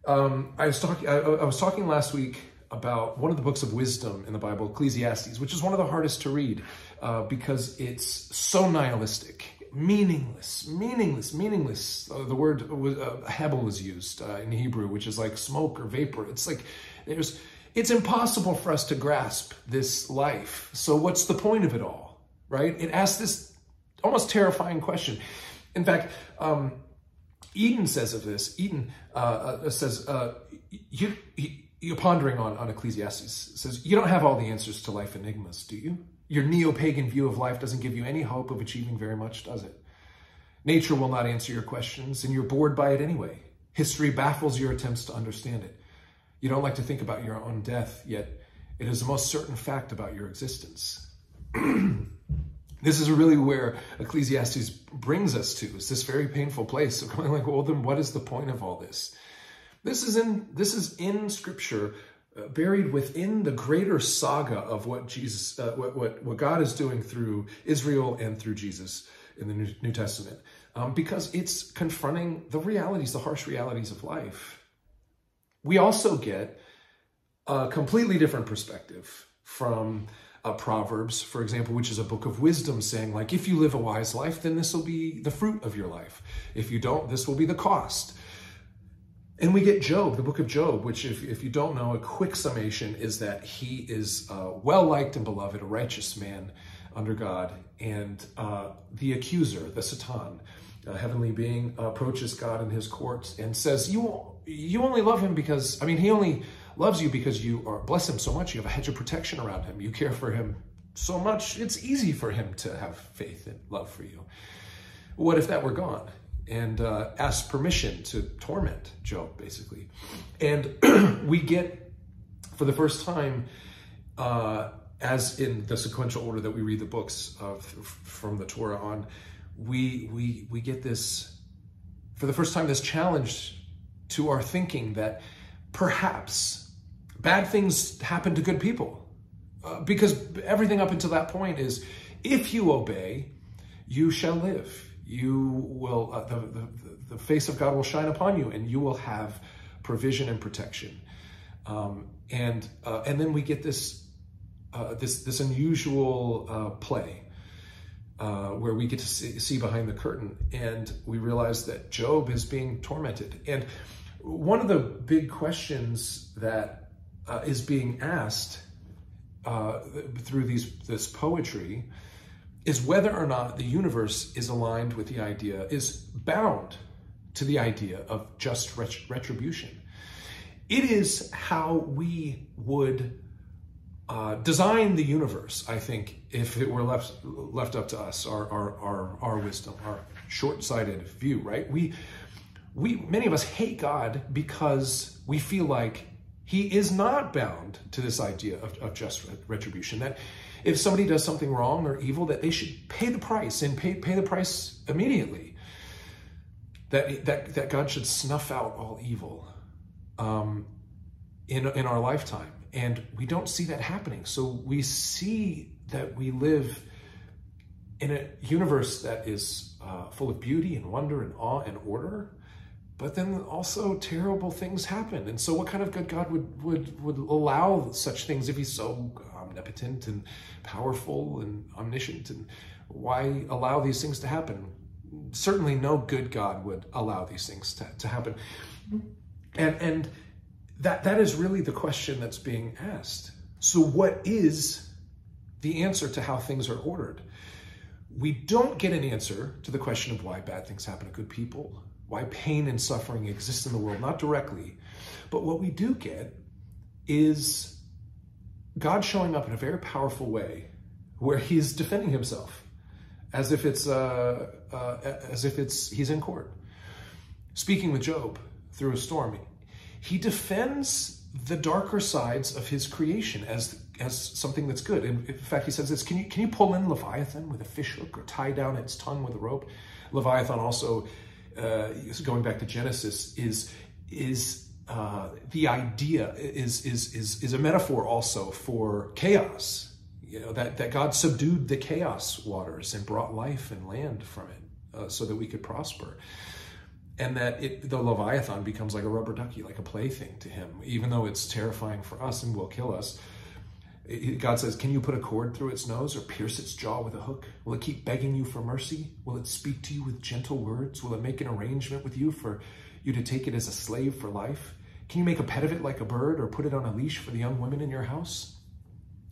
I was talking last week about one of the books of wisdom in the Bible, Ecclesiastes, which is one of the hardest to read because it's so nihilistic, meaningless. The word hebel is used in Hebrew, which is like smoke or vapor. It's like it's impossible for us to grasp this life. So what's the point of it all, right? It asks this almost terrifying question. In fact, Eden says of this, Eden says, you're pondering on Ecclesiastes, says, you don't have all the answers to life enigmas, do you? Your neo-pagan view of life doesn't give you any hope of achieving very much, does it? Nature will not answer your questions, and you're bored by it anyway. History baffles your attempts to understand it. You don't like to think about your own death, yet it is the most certain fact about your existence. This is really where Ecclesiastes brings us to, is this very painful place of going like, well, then what is the point of all this? This is in Scripture, buried within the greater saga of what Jesus, what God is doing through Israel and through Jesus in the New Testament, because it's confronting the realities, the harsh realities of life. We also get a completely different perspective from Proverbs, for example, which is a book of wisdom, saying like, if you live a wise life, then this will be the fruit of your life. If you don't, this will be the cost. And we get Job, the book of Job, which if you don't know, a quick summation is that he is well-liked and beloved, a righteous man under God. And the accuser, the Satan, a heavenly being, approaches God in his courts and says, you only love him because, he only loves you because you bless him so much. You have a hedge of protection around him. You care for him so much. It's easy for him to have faith and love for you. What if that were gone? And ask permission to torment Job, basically. And we get, for the first time, as in the sequential order that we read the books from the Torah on, we get this, for the first time, this challenge to our thinking that perhaps bad things happen to good people. Because everything up until that point is, if you obey, you shall live. You will, the face of God will shine upon you, and you will have provision and protection. And then we get this unusual play where we get to see behind the curtain, and we realize that Job is being tormented. And one of the big questions that is being asked through this poetry is whether or not the universe is aligned with the idea, is bound to the idea of just retribution. It is how we would design the universe, I think, if it were left up to us, our wisdom, our short-sighted view, right? Many of us hate God because we feel like he is not bound to this idea of just retribution, that if somebody does something wrong or evil, that they should pay the price, and pay the price immediately. That God should snuff out all evil in our lifetime. And we don't see that happening. So we see that we live in a universe that is full of beauty and wonder and awe and order, but then also terrible things happen. And so what kind of good God would allow such things if he's so omnipotent and powerful and omniscient? And why allow these things to happen? Certainly no good God would allow these things to happen. And that is really the question that's being asked. So what is the answer to how things are ordered? We don't get an answer to the question of why bad things happen to good people, why pain and suffering exist in the world, not directly. But what we do get is God showing up in a very powerful way where he's defending himself as if he's in court. Speaking with Job through a storm, he defends the darker sides of his creation as something that's good. In fact, he says this, can you pull in Leviathan with a fish hook or tie down its tongue with a rope? Leviathan also, going back to Genesis, is the idea, is a metaphor also for chaos. You know, that God subdued the chaos waters and brought life and land from it so that we could prosper. And that the Leviathan becomes like a rubber ducky, like a plaything to him, even though it's terrifying for us and will kill us. God says, can you put a cord through its nose or pierce its jaw with a hook? Will it keep begging you for mercy? Will it speak to you with gentle words? Will it make an arrangement with you for you to take it as a slave for life? Can you make a pet of it like a bird or put it on a leash for the young women in your house?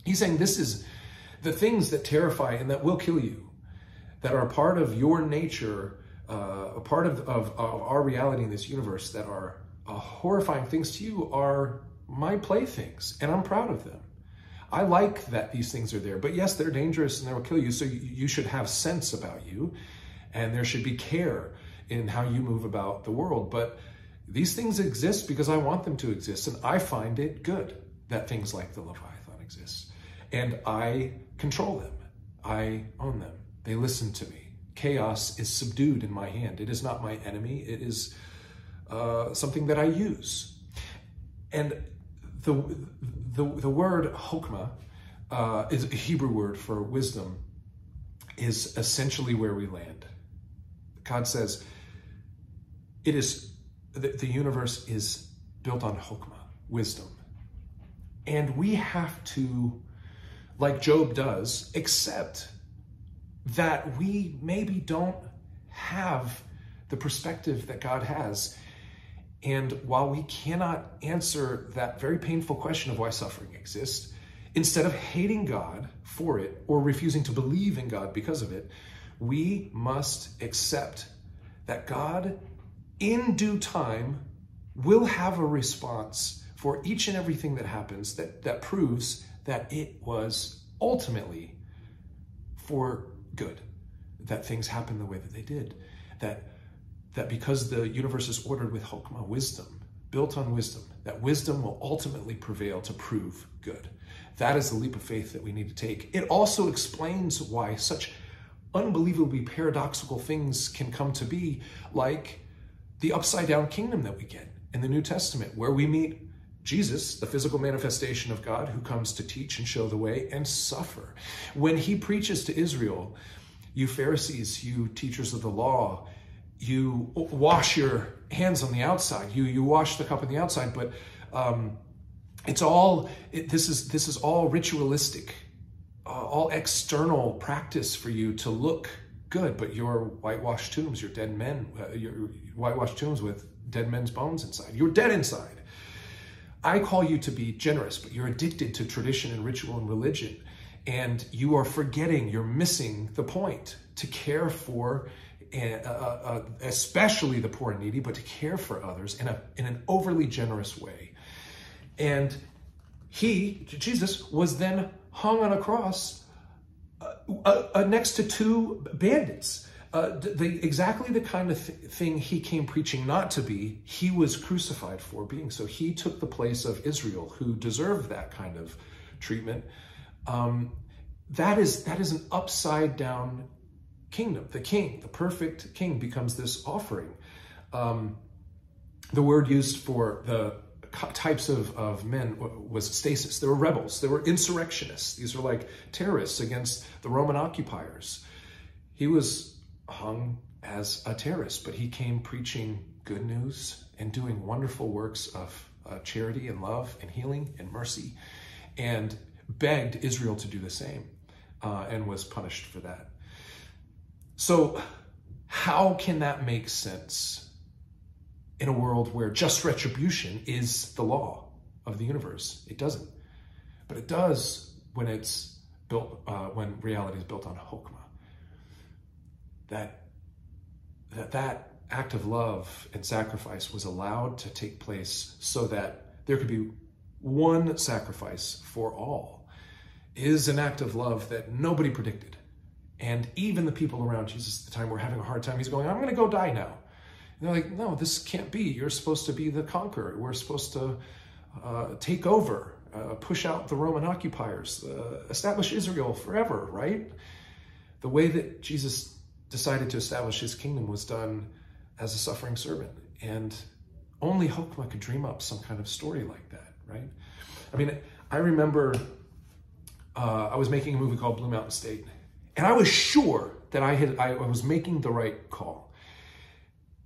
He's saying this is the things that terrify and that will kill you, that are part of your nature, a part of our reality in this universe, that are horrifying things to you, are my playthings, and I'm proud of them. I like that these things are there, but yes, they're dangerous and they will kill you, so you should have sense about you, and there should be care in how you move about the world. But these things exist because I want them to exist, and I find it good that things like the Leviathan exist, and I control them. I own them. They listen to me. Chaos is subdued in my hand. It is not my enemy. It is something that I use. And the word chokmah is a Hebrew word for wisdom, is essentially where we land. God says the universe is built on chokmah, wisdom. And we have to, like Job does, accept that we maybe don't have the perspective that God has. And while we cannot answer that very painful question of why suffering exists, instead of hating God for it or refusing to believe in God because of it, we must accept that God, in due time, will have a response for each and everything that happens that proves that it was ultimately for good, that things happen the way that they did, that because the universe is ordered with chokmah, wisdom, built on wisdom, that wisdom will ultimately prevail to prove good. That is the leap of faith that we need to take. It also explains why such unbelievably paradoxical things can come to be, like the upside down kingdom that we get in the New Testament, where we meet Jesus, the physical manifestation of God, who comes to teach and show the way and suffer. When he preaches to Israel, you Pharisees, you teachers of the law, you wash your hands on the outside, you wash the cup on the outside, but this is all ritualistic, all external practice for you to look good, but your whitewashed tombs, your dead men, your whitewashed tombs with dead men's bones inside. You're dead inside. I call you to be generous, but you're addicted to tradition and ritual and religion, and you are forgetting, you're missing the point, to care for especially the poor and needy, but to care for others in an overly generous way. And Jesus, was then hung on a cross next to two bandits. Exactly the kind of thing he came preaching not to be, he was crucified for being. So he took the place of Israel, who deserved that kind of treatment. That is an upside down kingdom. The king, the perfect king, becomes this offering. The word used for the types of men was stasis. They were rebels. They were insurrectionists. These were like terrorists against the Roman occupiers. He was hung as a terrorist, but he came preaching good news and doing wonderful works of charity and love and healing and mercy, and begged Israel to do the same, and was punished for that. So how can that make sense in a world where just retribution is the law of the universe? It doesn't. But it does when it's built, when reality is built on chokmah. That act of love and sacrifice was allowed to take place so that there could be one sacrifice for all, is an act of love that nobody predicted. And even the people around Jesus at the time were having a hard time. He's going, I'm going to go die now. And they're like, no, this can't be. You're supposed to be the conqueror. We're supposed to take over, push out the Roman occupiers, establish Israel forever, right? The way that Jesus decided to establish his kingdom was done as a suffering servant. And only chokmah could dream up some kind of story like that, right? I mean, I remember I was making a movie called Blue Mountain State, and I was sure that I was making the right call.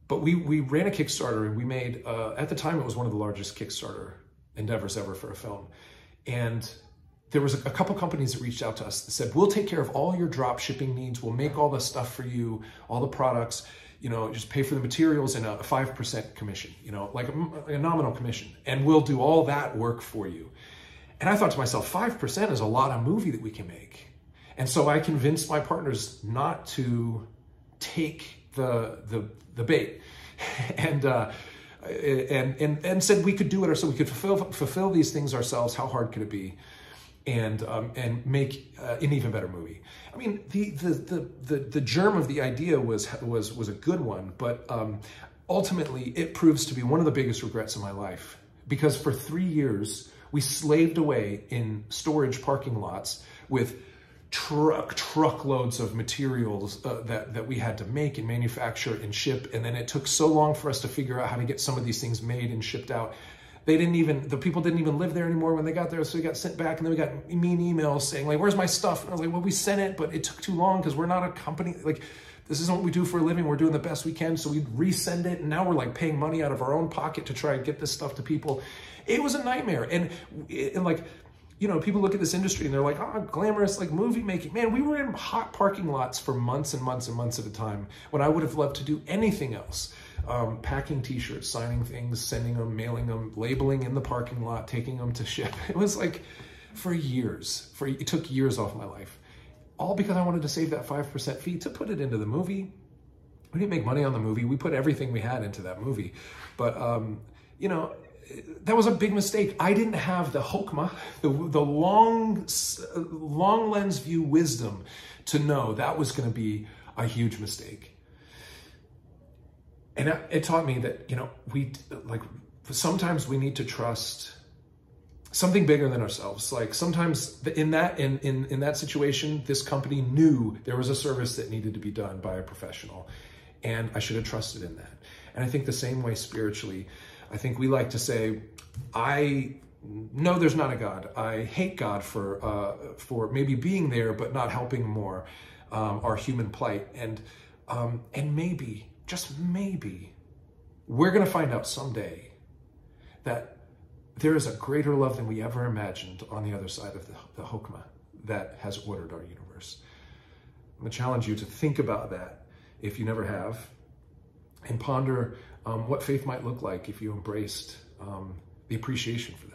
But we ran a Kickstarter, and we made, at the time, it was one of the largest Kickstarter endeavors ever for a film. And there was a couple companies that reached out to us that said, we'll take care of all your drop shipping needs. We'll make all the stuff for you, all the products, just pay for the materials and a 5% commission, like a nominal commission. And we'll do all that work for you. And I thought to myself, 5% is a lot of movie that we can make. And so I convinced my partners not to take the bait and said we could do it ourselves. We could fulfill these things ourselves. How hard could it be? And make an even better movie. I mean, the germ of the idea was a good one, but ultimately it proves to be one of the biggest regrets of my life, because for 3 years we slaved away in storage parking lots with truckloads of materials that we had to make and manufacture and ship, and then it took so long for us to figure out how to get some of these things made and shipped out. The people didn't even live there anymore when they got there, so we got sent back, and then we got mean emails saying, like, where's my stuff? And I was like, well, we sent it, but it took too long because we're not a company. Like, this isn't what we do for a living. We're doing the best we can, so we resend it, and now we're like paying money out of our own pocket to try and get this stuff to people. It was a nightmare, and like, people look at this industry and they're like, oh, glamorous, like movie making. Man, we were in hot parking lots for months and months and months at a time when I would have loved to do anything else. Packing t-shirts, signing things, sending them, mailing them, labeling in the parking lot, taking them to ship. It was like for years, it took years off my life. All because I wanted to save that 5% fee to put it into the movie. We didn't make money on the movie. We put everything we had into that movie. But, that was a big mistake. I didn't have the chokmah, the long lens view wisdom to know that was going to be a huge mistake. And it taught me that, sometimes we need to trust something bigger than ourselves. Like sometimes in that situation, this company knew there was a service that needed to be done by a professional, and I should have trusted in that. And I think the same way spiritually, I think we like to say, I know there's not a God. I hate God for maybe being there, but not helping more, our human plight. And maybe, just maybe, we're going to find out someday that there is a greater love than we ever imagined on the other side of the chokmah that has ordered our universe. I'm going to challenge you to think about that if you never have, and ponder what faith might look like if you embraced the appreciation for